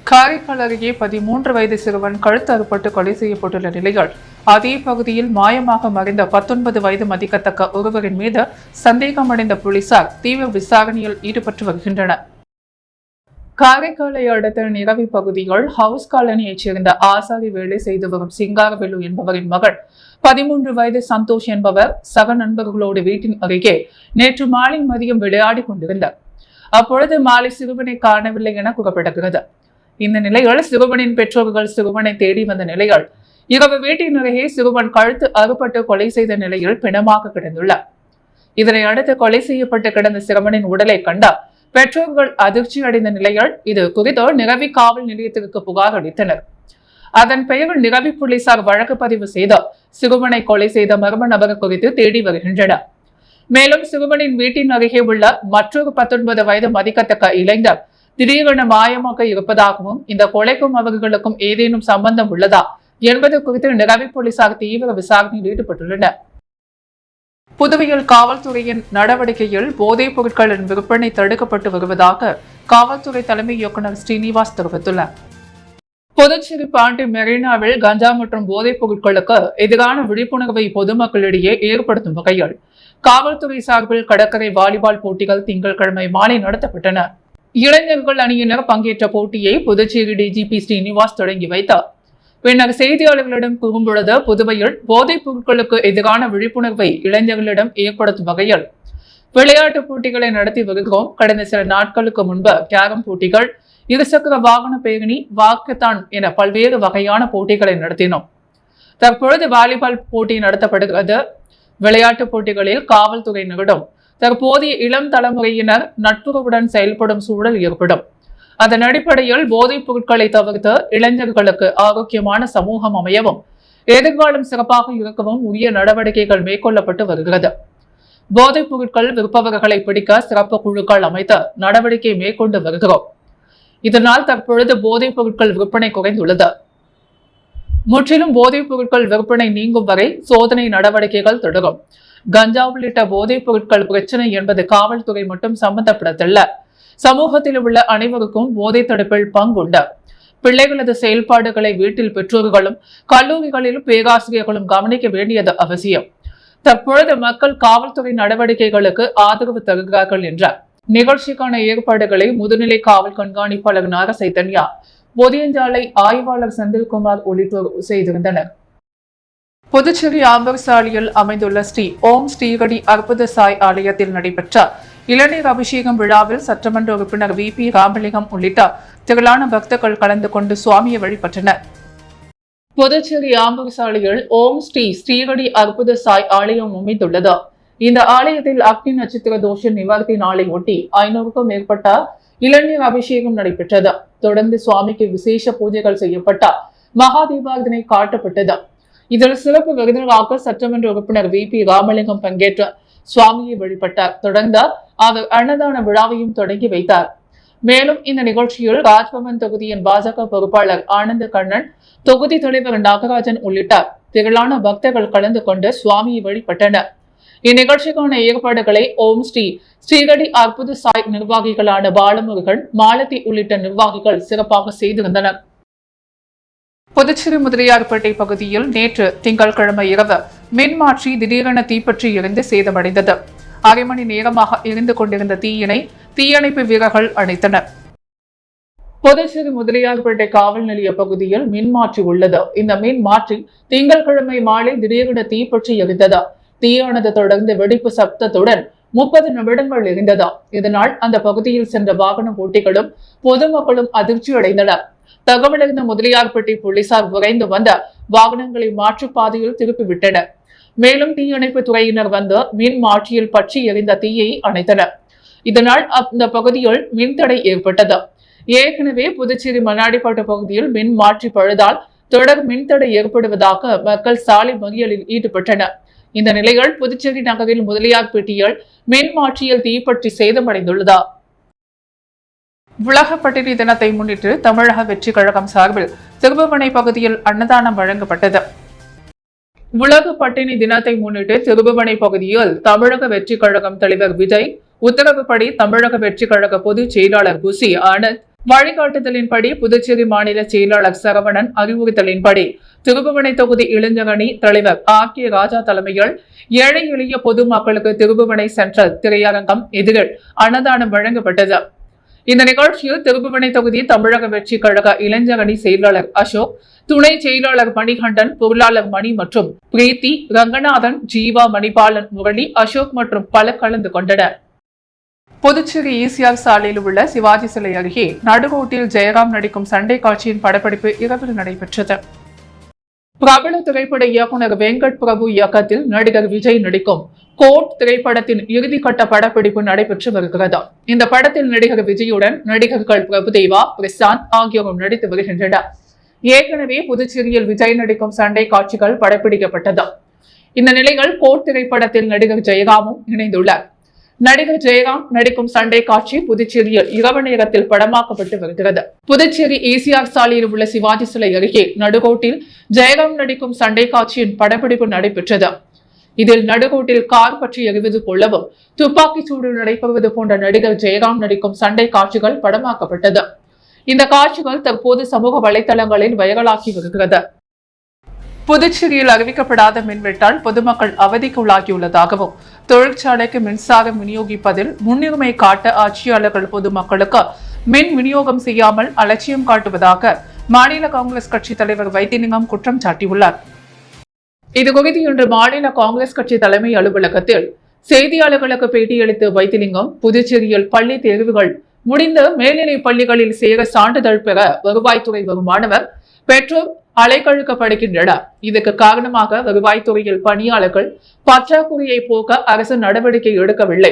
காரைக்கால் அருகே 13 வயது சிறுவன் கழுத்து அறுபட்டு கொலை செய்யப்பட்டுள்ள நிலையில் அதே பகுதியில் மாயமாக மறைந்த 19 வயது மதிக்கத்தக்க ஒருவரின் மீது சந்தேகமடைந்த போலீசார் தீவிர விசாரணையில் ஈடுபட்டு வருகின்றனர். காரைக்காலை அடுத்த நிரவி பகுதியில் ஹவுஸ் காலனியைச் சேர்ந்த ஆசாரி வேலை செய்து வரும் சிங்காரவேலு என்பவரின் மகள் 13 வயது சந்தோஷ் என்பவர் சக நண்பர்களோடு வீட்டின் அருகே நேற்று மாலை மதியம் விளையாடி கொண்டிருந்தார். அப்பொழுது மாலை சிறுவனை காணவில்லை என கூறப்படுகிறது. இந்த நிலையில் சிறுவனின் பெற்றோர்கள் சிறுவனை தேடி வந்த நிலையில் இரவு வீட்டின் அருகே சிறுவன் கழுத்து அறுபட்டு கொலை செய்த நிலையில் பிணமாக கிடந்துள்ளார். இதனை அடுத்து கொலை செய்யப்பட்டு கிடந்த சிறுவனின் உடலை கண்டார் பெற்றோர்கள் அதிர்ச்சி அடைந்த நிலையில் இது குறித்து நிரவி காவல் நிலையத்திற்கு புகார் அளித்தனர். அதன் பெயரில் நிரவி போலீசார் வழக்கு பதிவு செய்து சிறுவனை கொலை செய்த மர்ம நபர் குறித்து தேடி வருகின்றனர். மேலும் சிறுவனின் வீட்டின் அருகே உள்ள மற்றொரு 19 வயது மதிக்கத்தக்க இளைஞர் திடீரென மாயமாக இருப்பதாகவும் இந்த கொலைக்கும் அவர்களுக்கும் ஏதேனும் சம்பந்தம் உள்ளதா என்பது குறித்து நிரவி போலீசார் தீவிர விசாரணையில் ஈடுபட்டுள்ளனர். புதுவையில் காவல்துறையின் நடவடிக்கையில் போதைப் பொருட்களின் விற்பனை தடுக்கப்பட்டு வருவதாக காவல்துறை தலைமை இயக்குநர் ஸ்ரீனிவாஸ் தெரிவித்துள்ளார். புதுச்சேரி பாண்டி மெரினாவில் கஞ்சா மற்றும் போதைப் பொருட்களுக்கு எதிரான விழிப்புணர்வை பொதுமக்களிடையே ஏற்படுத்தும் வகையில் காவல்துறை சார்பில் கடற்கரை வாலிபால் போட்டிகள் திங்கட்கிழமை மாலை நடத்தப்பட்டன. இளைஞர்கள் அணியினர் பங்கேற்ற போட்டியை புதுச்சேரி டிஜிபி ஸ்ரீனிவாஸ் தொடங்கி வைத்தார். பின்னர் செய்தியாளர்களிடம் கூறும்பொழுது புதுவையில் போதைப் பொருட்களுக்கு எதிரான விழிப்புணர்வை இளைஞர்களிடம் ஏற்படுத்தும் வகையில் விளையாட்டுப் போட்டிகளை நடத்தி வருகிறோம். கடந்த சில நாட்களுக்கு முன்பு கேரம் போட்டிகள், இருசக்கர வாகன பேரணி, வாக்கத்தான் என பல்வேறு வகையான போட்டிகளை நடத்தினோம். தற்பொழுது வாலிபால் போட்டி நடத்தப்படுகிறது. விளையாட்டுப் போட்டிகளில் காவல்துறையினரிடம் தற்போதைய இளம் தலைமுறையினர் நட்புறவுடன் செயல்படும் சூழல் ஏற்படும். அதன் அடிப்படையில் போதைப் பொருட்களை தவிர்த்து இளைஞர்களுக்கு ஆரோக்கியமான சமூகம் அமையவும் எதிர்காலம் சிறப்பாக இருக்கவும் உரிய நடவடிக்கைகள் மேற்கொள்ளப்பட்டு வருகிறது. போதைப் பொருட்கள் விற்பவர்களை பிடிக்க சிறப்பு குழுக்கள் அமைத்து நடவடிக்கை மேற்கொண்டு வருகிறோம். இதனால் தற்பொழுது போதைப் பொருட்கள் விற்பனை குறைந்துள்ளது. முற்றிலும் போதைப் பொருட்கள் விற்பனை நீங்கும் வரை சோதனை நடவடிக்கைகள் தொடரும். கஞ்சா உள்ளிட்ட போதைப் பொருட்கள் பிரச்சனை என்பது காவல்துறை மட்டும் சம்பந்தப்படவில்ல. சமூகத்தில் உள்ள அனைவருக்கும் போதை தடுப்பில் பங்குண்டு. பிள்ளைகளது செயல்பாடுகளை வீட்டில் பெற்றோர்களும் கல்லூரிகளிலும் பேராசிரியர்களும் கவனிக்க வேண்டியது அவசியம். தற்பொழுது மக்கள் காவல்துறை நடவடிக்கைகளுக்கு ஆதரவு தருகிறார்கள் என்றார். நிகழ்ச்சிக்கான ஏற்பாடுகளை முதுநிலை காவல் கண்காணிப்பாளர் நாகசைதன்யா, பொதியஞ்சாலை ஆய்வாளர் செந்தில்குமார் உள்ளிட்டோர் செய்திருந்தனர். புதுச்சேரி ஆம்பர் சாலையில் அமைந்துள்ள ஸ்ரீ ஓம் ஸ்ரீகடி அற்புத சாய் ஆலயத்தில் நடைபெற்ற இளநீர் அபிஷேகம் விழாவில் சட்டமன்ற உறுப்பினர் VP ராமலிங்கம் உள்ளிட்ட திரளான பக்தர்கள் கலந்து கொண்டு சுவாமியை வழிபட்டனர். புதுச்சேரி ஆம்பூர் சாலையில் ஓம் ஸ்ரீகடி அற்புத சாய் ஆலயம் அமைந்துள்ளது. இந்த ஆலயத்தில் அக்னி நட்சத்திர தோஷ நிவர்த்தி நாளை ஒட்டி 500க்கும் மேற்பட்ட இளநீர் அபிஷேகம் நடைபெற்றது. தொடர்ந்து சுவாமிக்கு விசேஷ பூஜைகள் செய்யப்பட்ட மகா தீபாரதனை காட்டப்பட்டது. இதில் சிறப்பு விருந்தினராக சட்டமன்ற உறுப்பினர் VP ராமலிங்கம் பங்கேற்ற சுவாமியை வழிபட்டார். தொடர்ந்து அவர் அன்னதான விழாவையும் தொடங்கி வைத்தார். மேலும் இந்த நிகழ்ச்சியில் ராஜ்பவன் தொகுதியின் பாஜக பொறுப்பாளர் ஆனந்த கண்ணன், தொகுதி தலைவர் நாகராஜன் உள்ளிட்ட திரளான பக்தர்கள் கலந்து கொண்டு சுவாமியை வழிபட்டனர். இந்நிகழ்ச்சிக்கான ஏற்பாடுகளை ஓம் ஸ்ரீகடி அற்புத சாய் நிர்வாகிகளான பாலமுருகன், மாலதி உள்ளிட்ட நிர்வாகிகள் சிறப்பாக செய்திருந்தனர். புதுச்சேரி முதலியார்பேட்டை பகுதியில் நேற்று திங்கட்கிழமை இரவு மின்மாற்றி திடீரென தீப்பற்றி எரிந்து சேதமடைந்தது. அரை மணி நேரமாக எரிந்து கொண்டிருந்த தீயினை தீயணைப்பு வீரர்கள் அணைத்தனர். புதுச்சேரி முதலியார்பேட்டை காவல் நிலைய பகுதியில் மின்மாற்றி உள்ளது. இந்த மின்மாற்றி திங்கட்கிழமை மாலை திடீரென தீப்பற்றி எரிந்தது. தீயானது தொடர்ந்து வெடிப்பு சப்தத்துடன் 30 நிமிடங்கள் எரிந்தது. இதனால் அந்த பகுதியில் சென்ற வாகன ஓட்டிகளும் பொதுமக்களும் அதிர்ச்சி அடைந்தனர். தகவலறிந்த முதலியார்பேட்டை போலீசார் விரைந்து வந்த வாகனங்களை மாற்றுப்பாதையில் திருப்பிவிட்டனர். மேலும் தீயணைப்பு துறையினர் வந்து மின் மாற்றியில் பற்றி எரிந்த தீயை அணைத்தனர். இதனால் அந்த பகுதியில் மின்தடை ஏற்பட்டது. ஏற்கனவே புதுச்சேரி மண்ணாடிப்பட்டு பகுதியில் மின் மாற்றி பழுதால் தொடர் மின்தடை ஏற்படுவதாக மக்கள் சாலை மறியலில் ஈடுபட்டனர். இந்த நிலையில் புதுச்சேரி நகரில் முதலியார்பேட்டையில் மின் மாற்றியில் தீப்பற்றி சேதமடைந்துள்ளது. உலக பட்டினி தினத்தை முன்னிட்டு தமிழக வெற்றி கழகம் சார்பில் திருபுவனை பகுதியில் அன்னதானம் வழங்கப்பட்டது. உலக பட்டினி தினத்தை முன்னிட்டு திருபுவனை பகுதியில் தமிழக வெற்றி கழகம் தலைவர் விஜய் உத்தரவுப்படி தமிழக வெற்றி கழக பொதுச் செயலாளர் புசி ஆனந்த், வழிகாட்டுதலின்படி புதுச்சேரி மாநில செயலாளர் சரவணன் அறிவுறுத்தலின்படி திருபுவனை தொகுதி இளைஞரணி தலைவர் ஆர்.கே. ராஜா தலைமையில் ஏழை எளிய பொதுமக்களுக்கு திருபுவனை சென்ட்ரல் திரையரங்கம் எதிரில் அன்னதானம் வழங்கப்பட்டது. இந்த நிகழ்ச்சியில் திருபுவனை தொகுதி தமிழக வெற்றி கழக இளைஞரணி செயலாளர் அசோக், துணை செயலாளர் மணிகண்டன், பொருளாளர் மணி மற்றும் பிரீத்தி, ரங்கநாதன், ஜீவா, மணிபாலன், முரளி, அசோக் மற்றும் பலர் கலந்து கொண்டனர். புதுச்சேரி ஈசிஆர் சாலையில் உள்ள சிவாஜி சிலை அருகே நடுரோட்டில் ஜெயராம் நடிக்கும் சண்டை காட்சியின் படப்பிடிப்பு இரவில் நடைபெற்றது. பிரபல திரைப்பட இயக்குநர் வெங்கட் பிரபு இயக்கத்தில் நடிகர் விஜய் நடிக்கும் கோட் திரைப்படத்தின் இறுதிக்கட்ட படப்பிடிப்பு நடைபெற்று வருகிறது. இந்த படத்தில் நடிகர் விஜயுடன் நடிகர்கள் பிரபுதேவா, பிரசாந்த் ஆகியோரும் நடித்து வருகின்றனர். ஏற்கனவே புதுச்சேரியில் விஜய் நடிக்கும் சண்டை காட்சிகள் படப்பிடிக்கப்பட்டது. இந்த நிலையில் கோட் திரைப்படத்தில் நடிகர் ஜெயராமும் இணைந்துள்ளார். நடிகர் ஜெயராம் நடிக்கும் சண்டை காட்சி புதுச்சேரியில் இரவு நேரத்தில் படமாக்கப்பட்டு வருகிறது. புதுச்சேரி ஈசிஆர் சாலையில் உள்ள சிவாஜி சிலை அருகே நடுரோட்டில் ஜெயராம் நடிக்கும் சண்டை காட்சியின் படப்பிடிப்பு நடைபெற்றது. இதில் நடுரோட்டில் கார் பற்றி எறிவது போலவும் துப்பாக்கி சூடு நடைபெறுவது போன்ற நடிகர் ஜெயராம் நடிக்கும் சண்டை காட்சிகள் படமாக்கப்பட்டது. இந்த காட்சிகள் தற்போது சமூக வலைதளங்களில் வைரலாகி வருகிறது. புதுச்சேரியில் அறிவிக்கப்படாத மின்வெட்டால் பொதுமக்கள் அவதிக்குள்ளாகியுள்ளதாகவும் தொழிற்சாலைக்கு மின்சாரம் விநியோகிப்பதில் முன்னுரிமை காட்ட ஆட்சியாளர்கள் பொதுமக்களுக்கு மின் விநியோகம் செய்யாமல் அலட்சியம் காட்டுவதாக மாநில காங்கிரஸ் கட்சி தலைவர் வைத்திலிங்கம் குற்றம் சாட்டியுள்ளார். இதுகுறித்து இன்று மாநில காங்கிரஸ் கட்சி தலைமை அலுவலகத்தில் செய்தியாளர்களுக்கு பேட்டியளித்த வைத்திலிங்கம், புதுச்சேரியில் பள்ளி தேர்வுகள் முடிந்து மேல்நிலை பள்ளிகளில் சேர சான்றிதழ் பெற வருவாய்த்துறை வருமானவர் பெற்றோர் அலைக்கழிக்கப்படுகின்றனர். இதற்கு காரணமாக வருவாய்த்துறையில் பணியாளர்கள் பற்றாக்குறையை போக்க அரசு நடவடிக்கை எடுக்கவில்லை.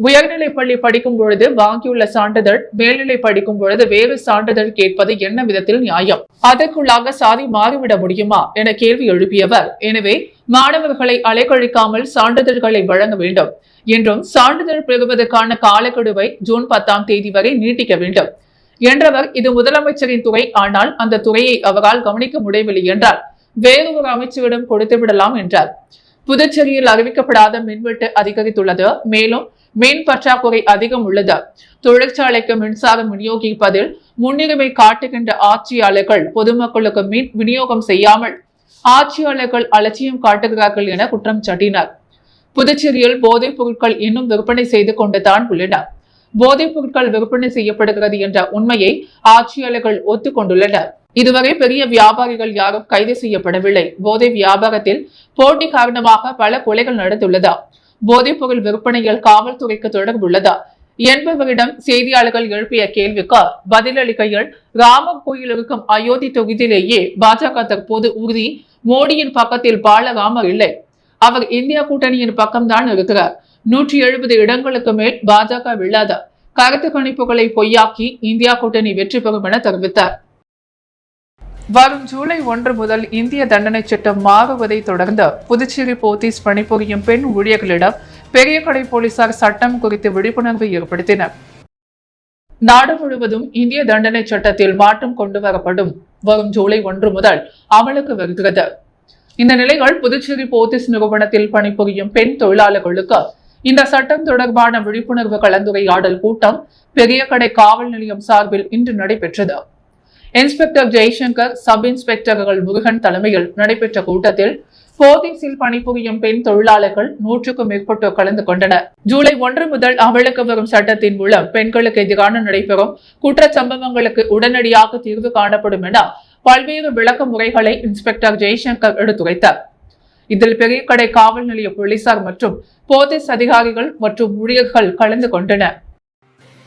உயர்நிலை பள்ளி படிக்கும் பொழுது வாங்கியுள்ள சான்றிதழ், மேல்நிலை படிக்கும் பொழுது வேறு சான்றிதழ் கேட்பது என்ன விதத்தில் நியாயம்? அதற்குள்ளாக சாதி மாறிவிட முடியுமா என கேள்வி எழுப்பியவர், எனவே மாணவர்களை அலைக்கழிக்காமல் சான்றிதழ்களை வழங்க வேண்டும் என்றும் சான்றிதழ் பெறுவதற்கான காலக்கெடுவை ஜூன் 10ஆம் தேதி வரை நீட்டிக்க வேண்டும் என்றவர், இது முதலமைச்சரின் துறை, ஆனால் அந்த துறையை அவரால் கவனிக்க முடியவில்லை என்றால் வேறு ஒரு அமைச்சரிடம் கொடுத்து விடலாம் என்றார். புதுச்சேரியில் அறிவிக்கப்படாத மின்வெட்டு அதிகரித்துள்ளது. மேலும் மின் பற்றாக்குறை அதிகம் உள்ளது. தொழிற்சாலைக்கு மின்சாரம் விநியோகிப்பதில் முன்னுரிமை காட்டுகின்ற ஆட்சியாளர்கள் பொதுமக்களுக்கு மின் விநியோகம் செய்யாமல் ஆட்சியாளர்கள் அலட்சியம் காட்டுகிறார்கள் என குற்றம் சாட்டினார். புதுச்சேரியில் போதைப் பொருட்கள் இன்னும் விற்பனை செய்து கொண்டுதான் உள்ளன. போதைப் பொருட்கள் விற்பனை செய்யப்படுகிறது என்ற உண்மையை ஆட்சியாளர்கள் ஒத்துக்கொண்டுள்ளனர். இதுவரை பெரிய வியாபாரிகள் யாரும் கைது செய்யப்படவில்லை. போதை வியாபாரத்தில் போட்டி காரணமாக பல கொலைகள் நடந்துள்ளதா? போதைப் பொருள் விற்பனையில் காவல்துறைக்கு தொடர்புள்ளதா என்பவரிடம் செய்தியாளர்கள் எழுப்பிய கேள்விக்கு பதிலளிக்கையில், ராமர் கோயில் இருக்கும் அயோத்தி தொகுதியிலேயே பாஜக தற்போது உறுதி, மோடியின் பக்கத்தில் பாலராமர் இல்லை, அவர் இந்தியா கூட்டணியின் பக்கம்தான் இருக்கிறார். 170 இடங்களுக்கு மேல் பாஜக வெல்லாத கருத்து கணிப்புகளை பொய்யாக்கி இந்தியா கூட்டணி வெற்றி பெறும் என தெரிவித்தார். வரும் ஜூலை 1 முதல் இந்திய தண்டனை சட்டம் மாறுவதை தொடர்ந்து புதுச்சேரி போத்தீஸ் பணிபுரியும் பெண் ஊழியர்களிடம் பெரிய கடை போலீசார் சட்டம் குறித்து விழிப்புணர்வு ஏற்படுத்தினர். நாடு முழுவதும் இந்திய தண்டனை சட்டத்தில் மாற்றம் கொண்டு வரப்படும் வரும் ஜூலை 1 முதல் அமலுக்கு வருகிறது. இந்த நிலையில் புதுச்சேரி போத்தீஸ் நிறுவனத்தில் பணிபுரியும் பெண் தொழிலாளர்களுக்கு இந்த சட்டம் தொடர்பான விழிப்புணர்வு கலந்துரையாடல் கூட்டம் பெரிய கடை காவல் நிலையம் சார்பில் இன்று நடைபெற்றது. இன்ஸ்பெக்டர் ஜெய்சங்கர், சப் இன்ஸ்பெக்டர்கள் முருகன் தலைமையில் நடைபெற்ற கூட்டத்தில் போத்தீஸில் பணிபுரியும் பெண் தொழிலாளர்கள் 100க்கும் மேற்பட்டோர் கலந்து கொண்டனர். ஜூலை 1 முதல் அமலுக்கு வரும் சட்டத்தின் மூலம் பெண்களுக்கு எதிரான நடைபெறும் குற்ற சம்பவங்களுக்கு உடனடியாக தீர்வு காணப்படும் என பல்வேறு விளக்க முறைகளை இன்ஸ்பெக்டர் ஜெய்சங்கர் எடுத்துரைத்தார். இதில் பெரிய கடை காவல் நிலைய போலீசார் மற்றும் போலீஸ் அதிகாரிகள் மற்றும் ஊழியர்கள் கலந்து கொண்டனர்.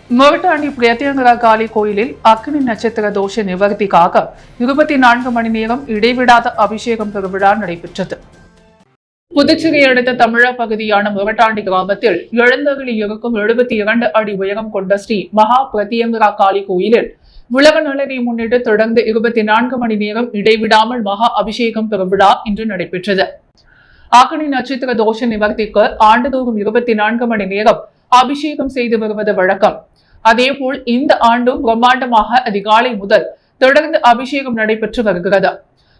மொரட்டாண்டி பிரத்யங்கரா காளி கோயிலில் அக்னி நட்சத்திர தோஷ நிவர்த்திக்காக 24 மணி நேரம் இடைவிடாத அபிஷேகம் பெருவிழா நடைபெற்றது. புதுச்சேரி அடுத்த தமிழக பகுதியான மொரட்டாண்டி கிராமத்தில் எழுந்தருளி இருக்கும் 72 அடி உயரம் கொண்ட ஸ்ரீ மகா பிரத்யங்கரா காளி கோயிலில் உலக நலனை முன்னிட்டு தொடர்ந்து 24 மணி நேரம் இடைவிடாமல் மகா அபிஷேகம் பெருவிழா இன்று நடைபெற்றது. அக்னி நட்சத்திர தோஷ நிவர்த்திக்கு ஆண்டுதோறும் 24 மணி நேரம் அபிஷேகம் செய்து வருவது வழக்கம். அதேபோல் இந்த ஆண்டும் பிரம்மாண்டமாக அதிகாலை முதல் தொடர்ந்து அபிஷேகம் நடைபெற்று வருகிறது.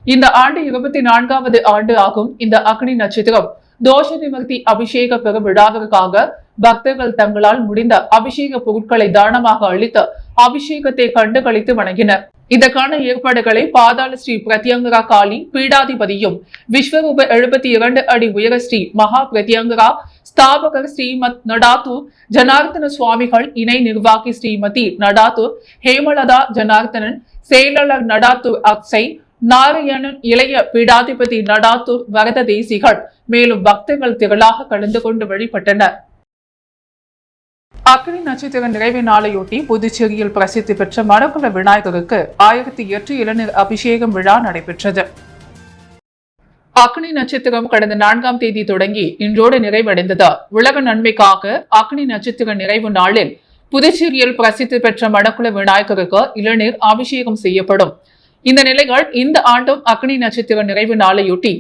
இந்த ஆண்டு 24வது ஆண்டு ஆகும். இந்த அக்னி நட்சத்திரம் தோஷ நிவர்த்தி அபிஷேக பெருவிழாவிற்காக பக்தர்கள் தங்களால் முடிந்த அபிஷேக பொருட்களை தானமாக அளித்து அபிஷேகத்தை கண்டுகளித்து வணங்கினர். இதற்கான ஏற்பாடுகளை பாதாள ஸ்ரீ பிரத்யங்கரா காளி பீடாதிபதியும் விஸ்வரூப 72 அடி உயர ஸ்ரீ மகா பிரத்யங்கரா ஸ்தாபகர் ஸ்ரீமத் நடாத்தூர் ஜனார்த்தன சுவாமிகள், இணை நிர்வாகி ஸ்ரீமதி நடாத்தூர் ஹேமலதா ஜனார்த்தனன், செயலாளர் நடாத்தூர் அக்ஷை நாராயணன், இளைய பீடாதிபதி நடாத்தூர் வரத தேசிகள், மேலும் பக்தர்கள் திரளாக கலந்து கொண்டு வழிபட்டனர். அக்னி நட்சத்திர நிறைவு நாளையொட்டி புதுச்சேரியில் பிரசித்தி பெற்ற மணக்குள விநாயகருக்கு 1008 இளநீர் அபிஷேகம் விழா நடைபெற்றது. அக்னி நட்சத்திரம் கடந்த 4ஆம் தேதி தொடங்கி இன்றோடு நிறைவடைந்தது. உலக நன்மைக்காக அக்னி நட்சத்திர நிறைவு நாளில் புதுச்சேரியில் பிரசித்தி பெற்ற மணக்குள விநாயகருக்கு இளநீர் அபிஷேகம் செய்யப்படும். இந்த நிலைகள் இந்த ஆண்டும் அக்னி நட்சத்திர நிறைவு நாளையொட்டி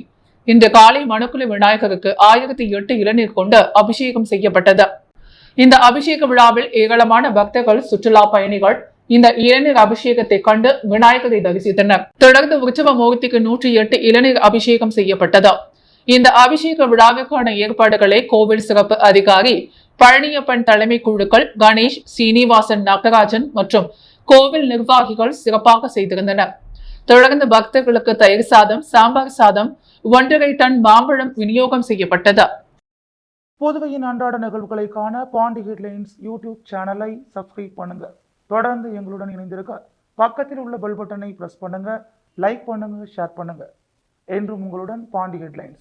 இன்று காலை மணக்குள விநாயகருக்கு 1008 இளநீர் கொண்டு அபிஷேகம் செய்யப்பட்டது. இந்த அபிஷேக விழாவில் ஏராளமான பக்தர்கள், சுற்றுலா பயணிகள் இந்த இளநீர் அபிஷேகத்தை கண்டு விநாயகரை தரிசித்தனர். தொடர்ந்து உற்சவ மூர்த்திக்கு 108 இளநீர் அபிஷேகம் செய்யப்பட்டது. இந்த அபிஷேக விழாவிற்கான ஏற்பாடுகளை கோவில் சிறப்பு அதிகாரி பழனியப்பன் தலைமை குழுக்கள், கணேஷ், சீனிவாசன், நாகராஜன் மற்றும் கோவில் நிர்வாகிகள் சிறப்பாக செய்திருந்தனர். தொடர்ந்து பக்தர்களுக்கு தயிர் சாதம், சாம்பார் சாதம், 1.5 டன் மாம்பழம் விநியோகம் செய்யப்பட்டது. புதுவையின் அன்றாட நிகழ்வுகளை காண பாண்டி ஹெட்லைன்ஸ் யூடியூப் சேனலை சப்ஸ்கிரைப் பண்ணுங்க. தொடர்ந்து எங்களுடன் இணைந்திருக்க பக்கத்தில் உள்ள பெல் பட்டனை பிரஸ் பண்ணுங்க, லைக் பண்ணுங்க, ஷேர் பண்ணுங்க. என்றும் உங்களுடன் பாண்டி ஹெட்லைன்ஸ்.